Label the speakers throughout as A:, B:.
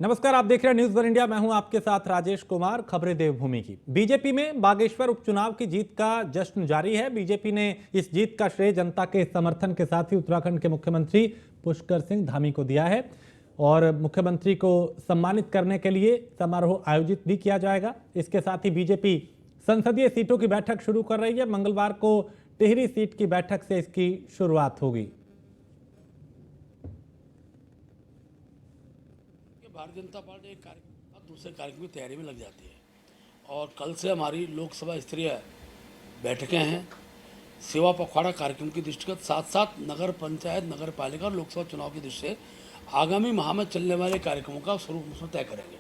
A: नमस्कार, आप देख रहे हैं न्यूज़ वन इंडिया। मैं हूं आपके साथ राजेश कुमार। खबरें देवभूमि की। बीजेपी में बागेश्वर उपचुनाव की जीत का जश्न जारी है। बीजेपी ने इस जीत का श्रेय जनता के समर्थन के साथ ही उत्तराखंड के मुख्यमंत्री पुष्कर सिंह धामी को दिया है और मुख्यमंत्री को सम्मानित करने के लिए समारोह आयोजित भी किया जाएगा। इसके साथ ही बीजेपी संसदीय सीटों की बैठक शुरू कर रही है। मंगलवार को टिहरी सीट की बैठक से इसकी शुरुआत होगी।
B: भारतीय जनता पार्टी एक कार्यक्रम दूसरे कार्यक्रम की तैयारी में लग जाती है और कल से हमारी लोकसभा स्तरीय बैठकें हैं। सेवा पखवाड़ा कार्यक्रम की दृष्टिगत साथ साथ नगर पंचायत, नगर पालिका और लोकसभा चुनाव की दृष्टि से आगामी माह में चलने वाले कार्यक्रमों का स्वरूप तय करेंगे।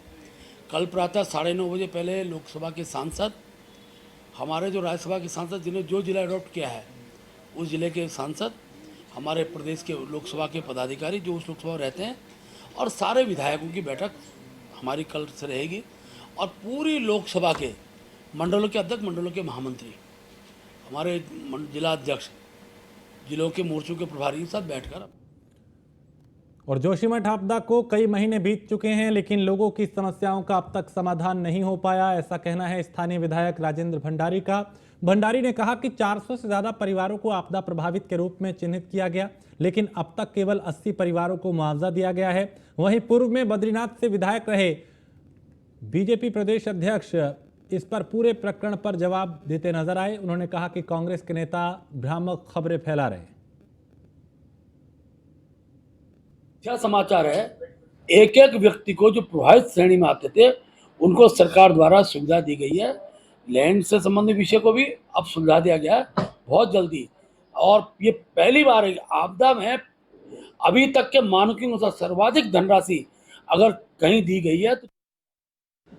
B: कल प्रातः 9:30 बजे पहले लोकसभा के सांसद, हमारे जो राज्यसभा के सांसद जिन्हें जो जिला अडॉप्ट किया है उस जिले के सांसद, हमारे प्रदेश के लोकसभा के पदाधिकारी जो उस लोकसभा में रहते हैं और सारे विधायकों की बैठक हमारी कल से रहेगी और पूरी लोकसभा के मंडलों के अध्यक्ष, मंडलों के महामंत्री, हमारे जिला अध्यक्ष, जिलों के मोर्चों के प्रभारी के साथ बैठकर।
A: और जोशीमठ आपदा को कई महीने बीत चुके हैं लेकिन लोगों की समस्याओं का अब तक समाधान नहीं हो पाया, ऐसा कहना है स्थानीय विधायक राजेंद्र भंडारी का। भंडारी ने कहा कि 400 से ज्यादा परिवारों को आपदा प्रभावित के रूप में चिन्हित किया गया लेकिन अब तक केवल 80 परिवारों को मुआवजा दिया गया है। वहीं पूर्व में बद्रीनाथ से विधायक रहे बीजेपी प्रदेश अध्यक्ष इस पर पूरे प्रकरण पर जवाब देते नजर आए। उन्होंने कहा कि कांग्रेस के नेता भ्रामक खबरें फैला रहे हैं।
B: क्या समाचार है, एक एक व्यक्ति को जो प्रभावित श्रेणी में आते थे उनको सरकार द्वारा सुविधा दी गई है। लैंड से संबंधित विषय को भी अब सुलझा दिया गया है बहुत जल्दी और ये पहली बार है आपदा में अभी तक के मानकों के अनुसार सर्वाधिक धनराशि अगर कहीं दी गई है तो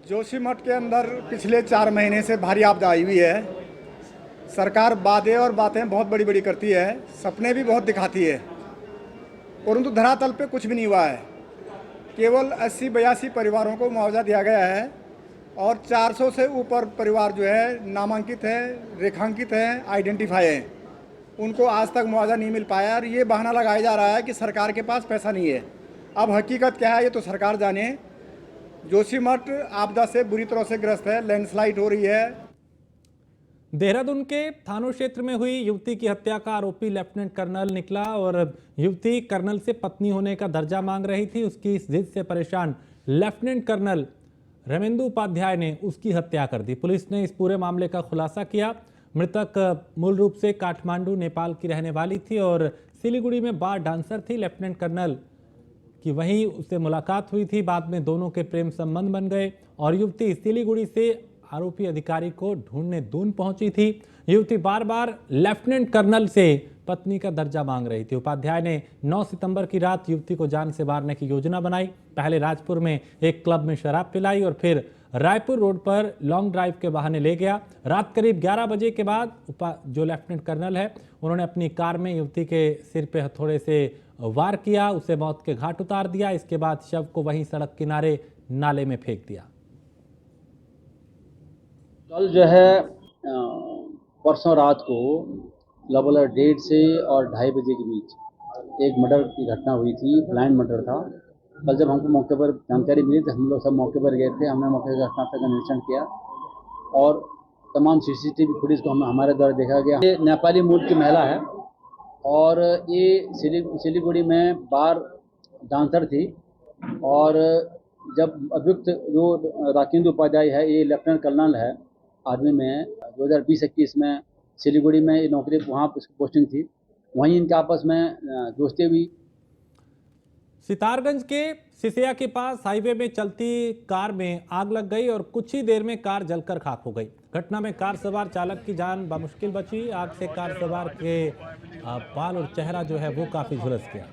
C: जोशीमठ के अंदर पिछले 4 महीने से भारी आपदा आई हुई है। सरकार वादे और बातें बहुत बड़ी बड़ी करती है, सपने भी बहुत दिखाती है, परंतु धरातल पे कुछ भी नहीं हुआ है। केवल 80-82 परिवारों को मुआवजा दिया गया है और 400 से ऊपर परिवार जो है नामांकित है, रेखांकित है, आइडेंटिफाई है, उनको आज तक मुआवजा नहीं मिल पाया और ये बहाना लगाया जा रहा है कि सरकार के पास पैसा नहीं है। अब हकीकत क्या है ये तो सरकार जाने। जोशीमठ आपदा से बुरी तरह से ग्रस्त है, लैंडस्लाइड हो रही है।
A: देहरादून के थानों क्षेत्र में हुई युवती की हत्या का आरोपी लेफ्टिनेंट कर्नल निकला और युवती कर्नल से पत्नी होने का दर्जा मांग रही थी। उसकी इस जिद से परेशान लेफ्टिनेंट कर्नल रमेंदु उपाध्याय ने उसकी हत्या कर दी। पुलिस ने इस पूरे मामले का खुलासा किया। मृतक मूल रूप से काठमांडू, नेपाल की रहने वाली थी और सिलीगुड़ी में बार डांसर थी। लेफ्टिनेंट कर्नल की वहीं उससे मुलाकात हुई थी। बाद में दोनों के प्रेम संबंध बन गए और युवती सिलीगुड़ी से आरोपी अधिकारी को ढूंढने दून पहुंची थी। युवती बार बार लेफ्टिनेंट कर्नल से पत्नी का दर्जा मांग रही थी। उपाध्याय ने 9 सितंबर की रात युवती को जान से मारने की योजना बनाई। पहले राजपुर में एक क्लब में शराब पिलाई और फिर रायपुर रोड पर लॉन्ग ड्राइव के बहाने ले गया। रात करीब 11 बजे के बाद जो लेफ्टिनेंट कर्नल है उन्होंने अपनी कार में युवती के सिर पे हथौड़े से वार किया, उसे मौत के घाट उतार दिया। इसके बाद शव को वहीं सड़क किनारे नाले में फेंक दिया।
D: कल जो है परसों रात को लगभग 1:30 से और 2:30 बजे के बीच एक मर्डर की घटना हुई थी। ब्लाइंड मर्डर था। कल जब हमको मौके पर जानकारी मिली तो हम लोग सब मौके पर गए थे। हमने मौके पर घटनास्थल का निरीक्षण किया और तमाम सीसीटीवी फुटेज को हमारे द्वारा देखा गया। ये नेपाली मूल की महिला है और ये सिलीगुड़ी में बार डांसर थी और जब अभियुक्त जो राकेंद्र उपाध्याय है, ये लेफ्टिनेंट कर्नल है आर्मी में, 2020-21 में सिलीगुड़ी में ये नौकरी वहाँ पोस्टिंग थी, वहीं इनके आपस में दोस्ती हुई।
A: सितारगंज के सिसिया के पास हाईवे में चलती कार में आग लग गई और कुछ ही देर में कार जलकर खाक हो गई। घटना में कार सवार चालक की जान बामुश्किल बची। आग से कार सवार के बाल और चेहरा जो है वो काफी झुलस गया।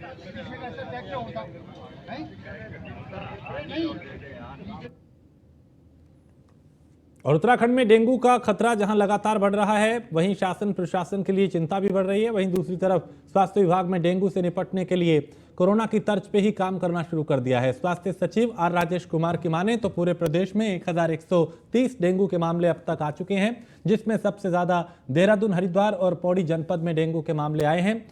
A: और उत्तराखंड में डेंगू का खतरा जहां लगातार बढ़ रहा है वहीं शासन प्रशासन के लिए चिंता भी बढ़ रही है। वहीं दूसरी तरफ स्वास्थ्य विभाग में डेंगू से निपटने के लिए कोरोना की तर्ज पे ही काम करना शुरू कर दिया है। स्वास्थ्य सचिव आर राजेश कुमार की माने तो पूरे प्रदेश में 1130 डेंगू के मामले अब तक आ चुके हैं, जिसमें सबसे ज्यादा देहरादून, हरिद्वार और पौड़ी जनपद में डेंगू के मामले आए हैं।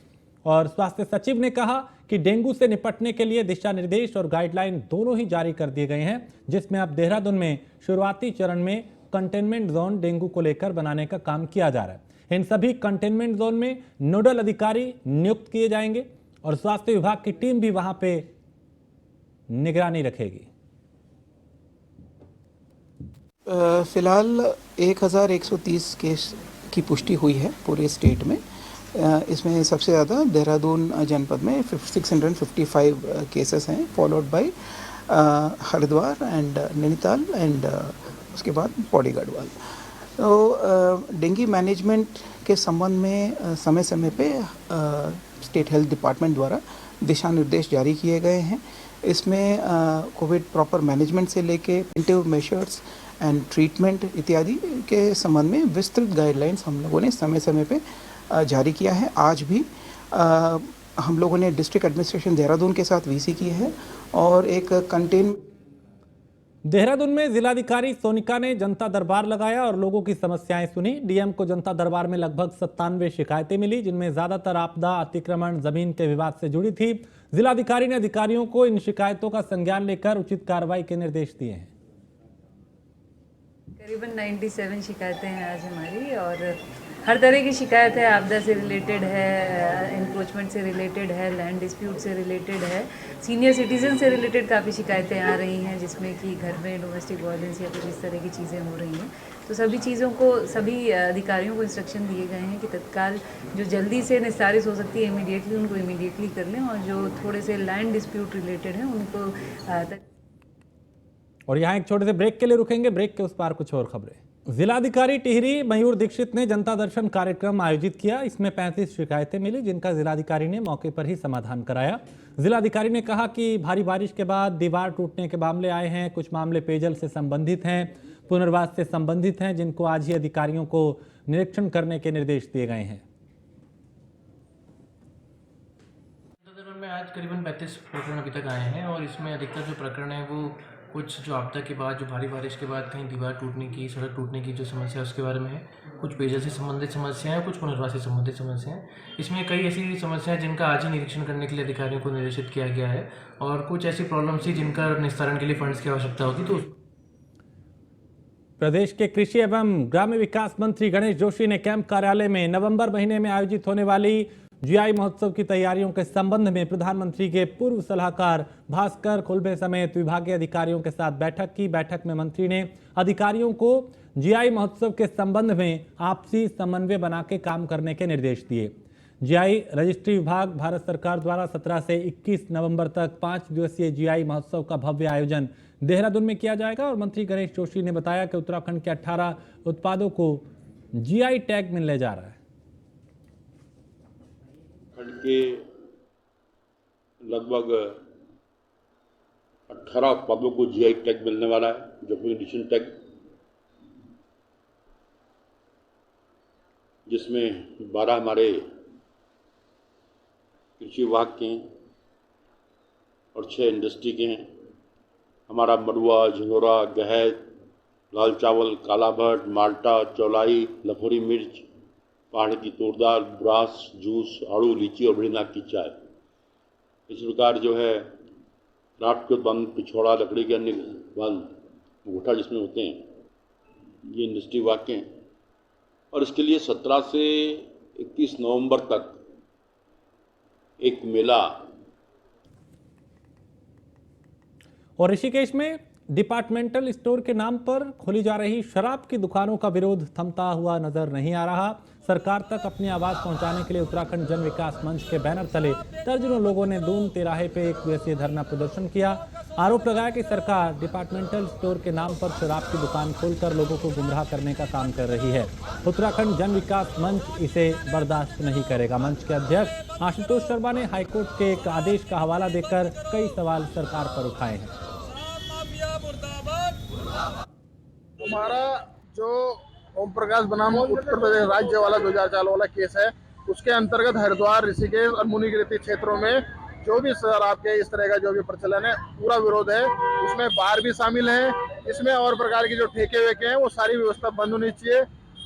A: और स्वास्थ्य सचिव ने कहा कि डेंगू से निपटने के लिए दिशा निर्देश और गाइडलाइन दोनों ही जारी कर दिए गए हैं, जिसमें अब देहरादून में शुरुआती चरण में कंटेनमेंट जोन डेंगू को लेकर बनाने का काम किया जा रहा है। इन सभी कंटेनमेंट जोन में नोडल अधिकारी नियुक्त किए जाएंगे और स्वास्थ्य विभाग की टीम भी वहां पे निगरानी रखेगी।
E: फिलहाल 1130 केस की पुष्टि हुई है पूरे स्टेट में। इसमें सबसे ज़्यादा देहरादून जनपद में 655 केसेस हैं, followed by Haridwar and Nainital and उसके बाद पौड़ी गढ़वाल। तो डेंगू मैनेजमेंट के संबंध में समय समय पे स्टेट हेल्थ डिपार्टमेंट द्वारा दिशा निर्देश जारी किए गए हैं। इसमें कोविड प्रॉपर मैनेजमेंट से लेके प्रिवेंटिव मेजर्स एंड ट्रीटमेंट इत्यादि के संबंध में विस्तृत गाइडलाइंस हम लोगों ने समय समय पे जारी किया है। आज भी हम लोगों ने डिस्ट्रिक्ट एडमिनिस्ट्रेशन देहरादून के साथ वीसी की है और एक कंटेन।
A: देहरादून में जिलाधिकारी सोनिका ने जनता दरबार लगाया और लोगों की समस्याएं सुनी। डीएम को जनता दरबार में लगभग 97 शिकायतें मिली, जिनमें ज्यादातर आपदा, अतिक्रमण, जमीन के विवाद से जुड़ी थी। जिलाधिकारी ने अधिकारियों को इन शिकायतों का संज्ञान लेकर उचित कार्रवाई के निर्देश दिए हैं।
F: करीबन 97 शिकायतें हैं आज हमारी और हर तरह की शिकायत है। आपदा से रिलेटेड है, इंक्रोचमेंट से रिलेटेड है, लैंड डिस्प्यूट से रिलेटेड है, सीनियर सिटीजन से रिलेटेड काफ़ी शिकायतें आ रही हैं, जिसमें कि घर में डोमेस्टिक वायलेंस या कुछ इस तरह की चीज़ें हो रही हैं। तो सभी चीज़ों को सभी अधिकारियों को इंस्ट्रक्शन दिए गए हैं कि तत्काल जो जल्दी से निस्तारित हो सकती है इमीडिएटली उनको इमीडिएटली कर लें और जो थोड़े से लैंड डिस्प्यूट रिलेटेड हैं उनको
A: और यहाँ एक छोटे से ब्रेक के लिए रुकेंगे। ब्रेक के उस पार कुछ और खबरें। जिलाधिकारी टिहरी मयूर दीक्षित ने जनता दर्शन कार्यक्रम आयोजित किया। इसमें 35 शिकायतें मिली, जिनका जिलाधिकारी ने मौके पर ही समाधान कराया। जिलाधिकारी ने कहा कि भारी बारिश के बाद दीवार टूटने के मामले आए हैं, कुछ मामले पेयजल से संबंधित हैं, पुनर्वास से संबंधित हैं, जिनको आज ही अधिकारियों को निरीक्षण करने के निर्देश दिए गए हैं।
G: में आज करीबन 35 प्रकरण अभी तक आए हैं और इसमें अधिकतर जो प्रकरण है वो कुछ जो आपदा के बाद, जो भारी बारिश के बाद कहीं दीवार टूटने की, सड़क टूटने की जो समस्या है उसके बारे में है, कुछ पेयजल से संबंधित समस्याएं हैं, कुछ पुनर्वास से संबंधित समस्याएं हैं। इसमें कई ऐसी समस्याएं जिनका आज ही निरीक्षण करने के लिए अधिकारियों को निर्देशित किया गया है और कुछ ऐसी प्रॉब्लम्स थी जिनका निस्तारण के लिए फंड्स की आवश्यकता होती। तो
A: प्रदेश के कृषि एवं ग्राम्य विकास मंत्री गणेश जोशी ने कैंप कार्यालय में नवंबर महीने में आयोजित होने वाली जीआई महोत्सव की तैयारियों के संबंध में प्रधानमंत्री के पूर्व सलाहकार भास्कर खुलबे समेत विभागीय अधिकारियों के साथ बैठक की। बैठक में मंत्री ने अधिकारियों को जीआई महोत्सव के संबंध में आपसी समन्वय बना के काम करने के निर्देश दिए। जीआई रजिस्ट्री विभाग भारत सरकार द्वारा 17 से 21 नवंबर तक 5 दिवसीय जीआई महोत्सव का भव्य आयोजन देहरादून में किया जाएगा और मंत्री गणेश जोशी ने बताया कि उत्तराखंड के 18 उत्पादों को जीआई टैग मिलने जा रहा है।
H: खंड के लगभग 18 उत्पादों को जीआई टैग मिलने वाला है, जो एडिशन टैग, जिसमें 12 हमारे कृषि विभाग के हैं और 6 इंडस्ट्री के हैं। हमारा मड़ुआ, झिंगोरा, गहत, लाल चावल, काला भट्ट, माल्टा, चौलाई, लफोरी मिर्च, पहाड़ की तूर दाल, ब्रास, जूस, आड़ू, लीची और बड़ी नाक की चाय। इस प्रकार जो है राफ्ट के बंद, पिछोड़ा, लकड़ी के अन्य बंद, अंगूठा जिसमें होते हैं, ये इंडस्ट्री वाक्य हैं और इसके लिए 17 से 21 नवंबर तक एक मेला।
A: और ऋषिकेश में डिपार्टमेंटल स्टोर के नाम पर खोली जा रही शराब की दुकानों का विरोध थमता हुआ नजर नहीं आ रहा। सरकार तक अपनी आवाज पहुंचाने के लिए उत्तराखंड जन विकास मंच के बैनर तले दर्जनों लोगों ने दून तिराहे पे एक दिवसीय धरना प्रदर्शन किया। आरोप लगाया कि सरकार डिपार्टमेंटल स्टोर के नाम पर शराब की दुकान खोलकर लोगों को गुमराह करने का काम कर रही है। उत्तराखंड जन विकास मंच इसे बर्दाश्त नहीं करेगा। मंच के अध्यक्ष आशुतोष शर्मा ने हाईकोर्ट के एक आदेश का हवाला देकर कई सवाल सरकार पर उठाए हैं।
I: हमारा जो ओम प्रकाश बनाम उत्तर प्रदेश राज्य वाला 2004 वाला केस है, उसके अंतर्गत हरिद्वार, ऋषिकेश और मुनिगिरती क्षेत्रों में जो भी शराब के इस तरह का जो भी प्रचलन है, पूरा विरोध है। उसमें बार भी शामिल है। इसमें और प्रकार की जो ठेके वेके हैं वो सारी व्यवस्था बंद होनी चाहिए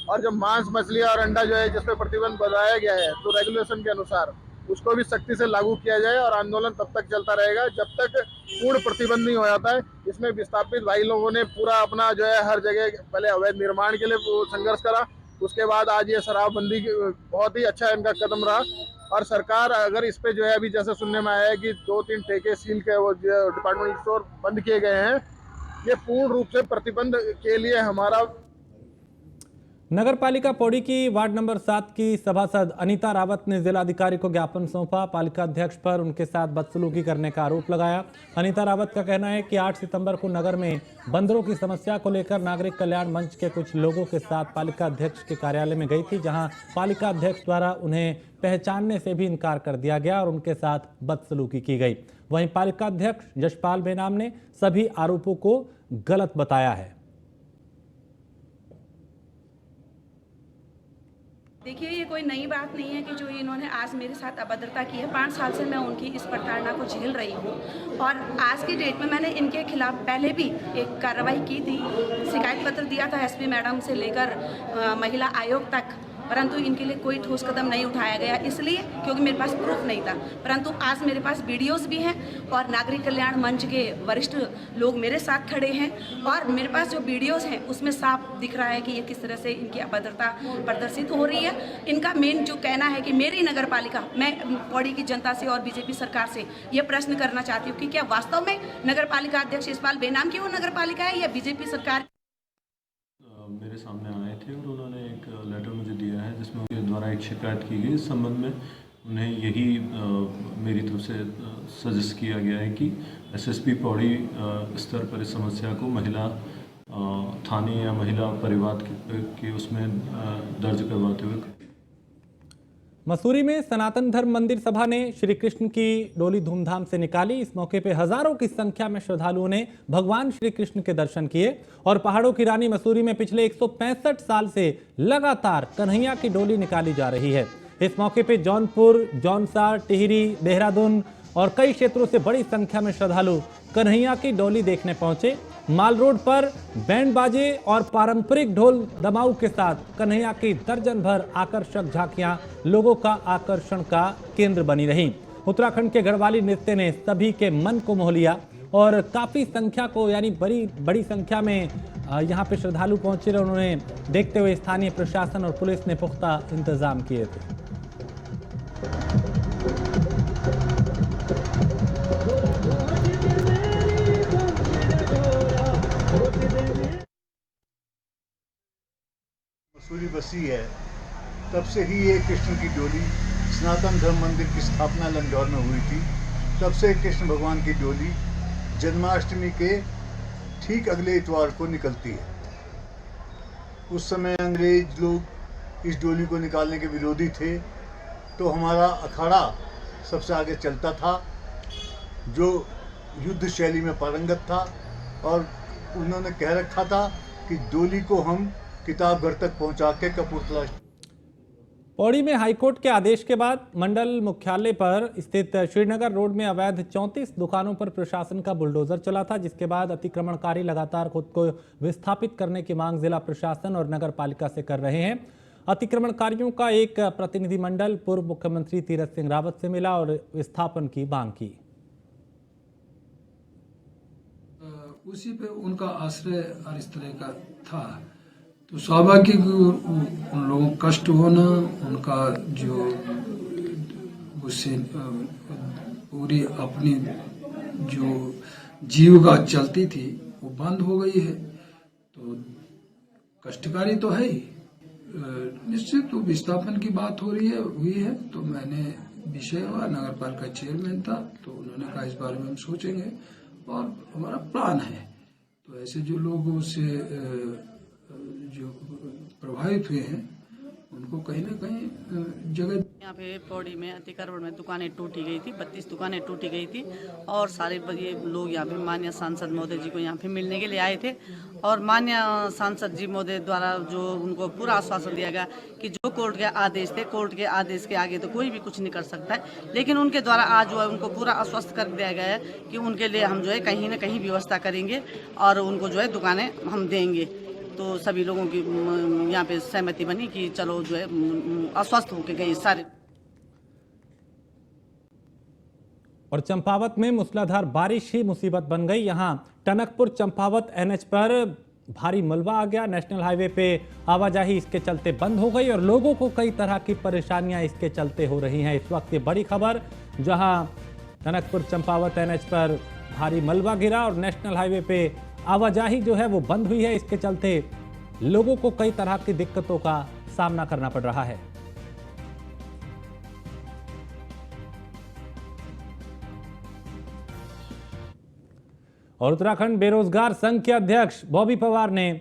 I: और जो मांस, मछली और अंडा जो है जिस पर प्रतिबंध बनाया गया है तो रेगुलेशन के अनुसार उसको भी सख्ती से लागू किया जाए और आंदोलन तब तक चलता रहेगा जब तक पूर्ण प्रतिबंध नहीं हो जाता है। इसमें विस्थापित भाई लोगों ने पूरा अपना जो है हर जगह पहले अवैध निर्माण के लिए संघर्ष करा, उसके बाद आज ये शराबबंदी बहुत ही अच्छा इनका कदम रहा। और सरकार अगर इस पे जो है अभी जैसे सुनने में आया है कि 2-3 ठेके सील के वो डिपार्टमेंटल स्टोर बंद किए गए हैं, ये पूर्ण रूप से प्रतिबंध के लिए हमारा।
A: नगर पालिका पौड़ी की वार्ड नंबर 7 की सभासद अनीता रावत ने जिलाधिकारी को ज्ञापन सौंपा। पालिका अध्यक्ष पर उनके साथ बदसलूकी करने का आरोप लगाया। अनीता रावत का कहना है कि 8 सितंबर को नगर में बंदरों की समस्या को लेकर नागरिक कल्याण मंच के कुछ लोगों के साथ पालिका अध्यक्ष के कार्यालय में गई थी, जहां पालिका अध्यक्ष द्वारा उन्हें पहचानने से भी इनकार कर दिया गया और उनके साथ बदसलूकी की गई। वहीं पालिका अध्यक्ष यशपाल बेनाम ने सभी आरोपों को गलत बताया है।
J: देखिए, ये कोई नई बात नहीं है कि जो इन्होंने आज मेरे साथ अभद्रता की है। 5 साल से मैं उनकी इस प्रताड़ना को झेल रही हूँ और आज की डेट में मैंने इनके खिलाफ पहले भी एक कार्रवाई की थी, शिकायत पत्र दिया था एसपी मैडम से लेकर महिला आयोग तक, परंतु इनके लिए कोई ठोस कदम नहीं उठाया गया, इसलिए क्योंकि मेरे पास प्रूफ नहीं था। परंतु आज मेरे पास वीडियोस भी हैं और नागरिक कल्याण मंच के वरिष्ठ लोग मेरे साथ खड़े हैं और मेरे पास जो वीडियोस हैं उसमें साफ दिख रहा है कि ये किस तरह से इनकी अभद्रता प्रदर्शित हो रही है। इनका मेन जो कहना है कि मेरी नगर पालिका, मैं पौड़ी की जनता से और बीजेपी सरकार से ये प्रश्न करना चाहती हूँ कि क्या वास्तव में नगर पालिका अध्यक्ष यशपाल बेनाम की वो नगर पालिका है या बीजेपी सरकार?
K: मेरे सामने आए थे और उन्होंने एक लेटर मुझे दिया है जिसमें उनके द्वारा एक शिकायत की गई। इस संबंध में उन्हें यही मेरी तरफ से सजेस्ट किया गया है कि एसएसपी पौड़ी स्तर पर इस समस्या को महिला थाने या महिला परिवार के उसमें दर्ज करवाते हुए।
A: मसूरी में सनातन धर्म मंदिर सभा ने श्री कृष्ण की डोली धूमधाम से निकाली। इस मौके पर हजारों की संख्या में श्रद्धालुओं ने भगवान श्री कृष्ण के दर्शन किए और पहाड़ों की रानी मसूरी में पिछले 165 साल से लगातार कन्हैया की डोली निकाली जा रही है। इस मौके पर जौनपुर, जौनसा, टिहरी, देहरादून और कई क्षेत्रों से बड़ी संख्या में श्रद्धालु कन्हैया की डोली देखने पहुंचे। माल रोड पर बैंड बाजे और पारंपरिक ढोल दमाऊ के साथ कन्हैया की दर्जन भर आकर्षक झांकियां लोगों का आकर्षण का केंद्र बनी रहीं। उत्तराखंड के गढ़वाली नृत्य ने सभी के मन को मोह लिया और काफी संख्या को यानी बड़ी संख्या में यहां पे श्रद्धालु पहुंचे और उन्होंने देखते हुए स्थानीय प्रशासन और पुलिस ने पुख्ता इंतजाम किए थे।
L: मसूरी बसी है, तब से ही ये कृष्ण की डोली, सनातन धर्म मंदिर की स्थापना लंजौर में हुई थी, तब से कृष्ण भगवान की डोली जन्माष्टमी के ठीक अगले इतवार को निकलती है। उस समय अंग्रेज लोग इस डोली को निकालने के विरोधी थे, तो हमारा अखाड़ा सबसे आगे चलता था, जो युद्ध शैली में पारंगत था, और उन्होंने कह रखा था कि डोली को हम किताब घर तक पहुंचा के कपूरथला।
A: पौड़ी में हाईकोर्ट के आदेश के बाद मंडल मुख्यालय पर स्थित श्रीनगर रोड में अवैध 34 दुकानों पर प्रशासन का बुलडोजर चला था, जिसके बाद अतिक्रमणकारी लगातार खुद को विस्थापित करने की मांग जिला प्रशासन और नगर पालिका से कर रहे हैं। अतिक्रमणकारियों का एक प्रतिनिधिमंडल पूर्व मुख्यमंत्री तीरथ सिंह रावत से मिला और विस्थापन की मांग की।
M: उसी पे उनका आश्रय और इस तरह का था, तो स्वाभाविक उन लोगों को कष्ट होना, उनका जो उससे पूरी अपनी जो जीविका चलती थी वो बंद हो गई है, तो कष्टकारी तो है ही। निश्चित तो विस्थापन की बात हुई है, तो मैंने विषय हुआ, नगर पालिका चेयरमैन था, तो उन्होंने कहा इस बारे में हम सोचेंगे और हमारा प्लान है। तो ऐसे जो लोग उससे जो प्रभावित हुए हैं उनको कहीं ना कहीं जगह।
N: यहाँ पे पौड़ी में अतिक्रमण में दुकानें टूटी गई थी, 32 दुकानें टूटी गई थी और सारे ये लोग यहाँ पे माननीय सांसद महोदय जी को यहाँ पे मिलने के लिए आए थे और माननीय सांसद जी महोदय द्वारा जो उनको पूरा आश्वासन दिया गया कि जो कोर्ट के आदेश थे, कोर्ट के आदेश के आगे तो कोई भी कुछ नहीं कर सकता है, लेकिन उनके द्वारा आज जो है उनको पूरा आश्वस्त कर दिया गया है कि उनके लिए हम जो है कहीं ना कहीं व्यवस्था करेंगे और उनको जो है दुकानें हम देंगे। तो सभी लोगों की यहाँ पे सहमति बनी कि चलो जो है आश्वस्त होके गए सारे।
A: और चंपावत में मूसलाधार बारिश ही मुसीबत बन गई। यहां टनकपुर चंपावत एनएच पर भारी मलबा आ गया। नेशनल हाईवे पे आवाजाही इसके चलते बंद हो गई और लोगों को कई तरह की परेशानियां इसके चलते हो रही हैं। इस वक्त ये बड़ी खबर, जहां टनकपुर चंपावत एनएच पर भारी मलबा गिरा और नेशनल हाईवे पे आवाजाही जो है वो बंद हुई है। इसके चलते लोगों को कई तरह की दिक्कतों का सामना करना पड़ रहा है। और उत्तराखंड बेरोजगार संघ के अध्यक्ष बॉबी पवार ने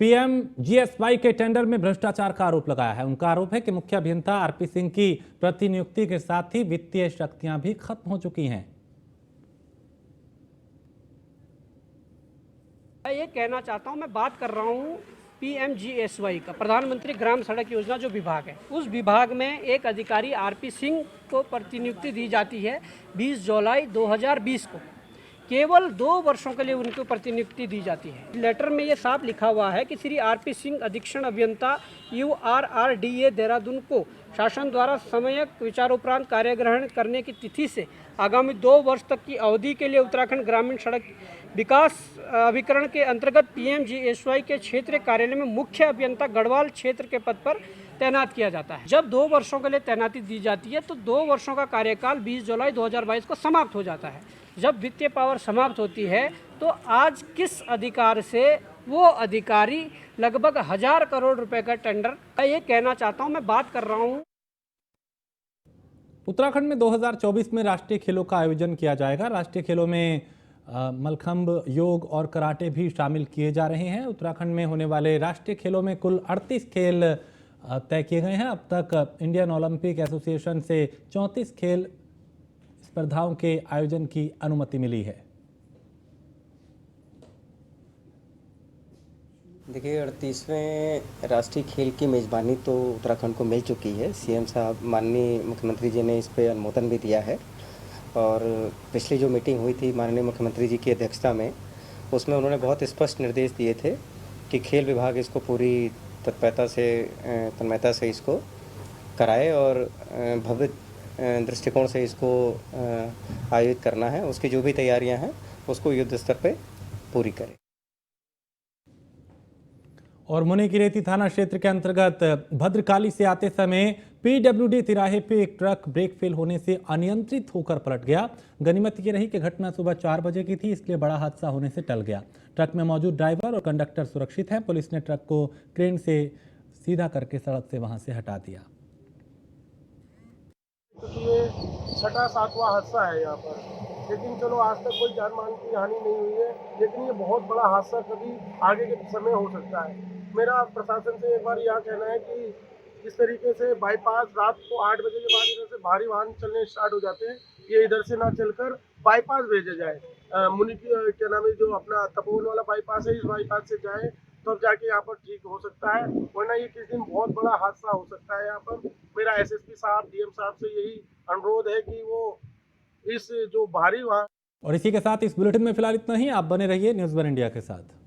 A: पीएमजीएसवाई के टेंडर में भ्रष्टाचार का आरोप लगाया है। उनका आरोप है कि मुख्य अभियंता आरपी सिंह की प्रतिनियुक्ति के साथ ही वित्तीय शक्तियां भी खत्म हो चुकी हैं।
O: मैं ये कहना चाहता हूँ, मैं बात कर रहा हूँ पीएमजीएसवाई का, प्रधानमंत्री ग्राम सड़क योजना जो विभाग है, उस विभाग में एक अधिकारी आरपी सिंह को प्रतिनियुक्ति दी जाती है 20 जुलाई 2020 को। केवल 2 वर्षों के लिए उनको प्रतिनियुक्ति दी जाती है। लेटर में ये साफ लिखा हुआ है कि श्री आरपी सिंह अधीक्षण अभियंता URRDA देहरादून को शासन द्वारा सम्यक विचारोपरांत कार्यग्रहण करने की तिथि से आगामी 2 वर्ष तक की अवधि के लिए उत्तराखंड ग्रामीण सड़क विकास अभिकरण के अंतर्गत पीएमजीएसवाई के क्षेत्रीय कार्यालय में मुख्य अभियंता गढ़वाल क्षेत्र के पद पर तैनात किया जाता है। जब 2 वर्षों के लिए तैनाती दी जाती है तो 2 वर्षों का कार्यकाल 20 जुलाई 2022 को समाप्त हो जाता है। जब वित्तीय पावर समाप्त होती है तो आज किस अधिकार से वो अधिकारी लगभग 1000 करोड़ रुपए का टेंडर, मैं ये कहना चाहता हूँ, मैं बात कर रहा हूँ।
A: उत्तराखंड में 2024 में राष्ट्रीय खेलों का आयोजन किया जाएगा। राष्ट्रीय खेलों में मलखंब, योग और कराटे भी शामिल किए जा रहे हैं। उत्तराखंड में होने वाले राष्ट्रीय खेलों में कुल 38 खेल तय किए गए हैं। अब तक इंडियन ओलंपिक एसोसिएशन से 34 खेल स्पर्धाओं के आयोजन की अनुमति मिली है।
P: देखिए, 38वें राष्ट्रीय खेल की मेज़बानी तो उत्तराखंड को मिल चुकी है। सीएम साहब, माननीय मुख्यमंत्री जी ने इस पर अनुमोदन भी दिया है और पिछली जो मीटिंग हुई थी माननीय मुख्यमंत्री जी की अध्यक्षता में, उसमें उन्होंने बहुत स्पष्ट निर्देश दिए थे कि खेल विभाग इसको पूरी तन्मयता से इसको कराए और भव्य दृष्टिकोण से इसको आयोजित करना है। उसकी जो भी तैयारियां हैं उसको युद्ध स्तर पे पूरी करें।
A: और मुनिकीरेती थाना क्षेत्र के अंतर्गत भद्रकाली से आते समय पीडब्ल्यूडी तिराहे पे एक ट्रक ब्रेक फेल होने से अनियंत्रित होकर पलट गया। गनीमत ये रही कि घटना सुबह 4 बजे की थी, इसलिए बड़ा हादसा होने से टल गया। ट्रक में मौजूद ड्राइवर और कंडक्टर सुरक्षित हैं। पुलिस ने ट्रक को क्रेन से सीधा करके सड़क से वहां से हटा दिया।
I: ये 6वां हादसा है यहाँ पर, लेकिन चलो आज तक कोई जान मान की हानि नहीं हुई है, लेकिन ये बहुत बड़ा हादसा कभी आगे के समय हो सकता है। मेरा प्रशासन से एक बार यह कहना है कि जिस तरीके से बाईपास रात को 8 बजे के बाद इधर से भारी वाहन चलने स्टार्ट हो जाते हैं, ये इधर से ना चलकर बाईपास भेजा जाए। मुनि क्या नाम है, जो अपना तपोवन वाला बाईपास है, इस बाईपास से जाए तब जाके यहाँ पर ठीक हो सकता है, वरना ये किस दिन बहुत बड़ा हादसा हो सकता है। यहाँ पर मेरा एसएसपी साहब, डीएम साहब से यही अनुरोध है कि वो इस जो भारी वाहन।
A: और इसी के साथ इस बुलेटिन में फिलहाल इतना ही। आप बने रहिए न्यूज़ वन इंडिया के साथ।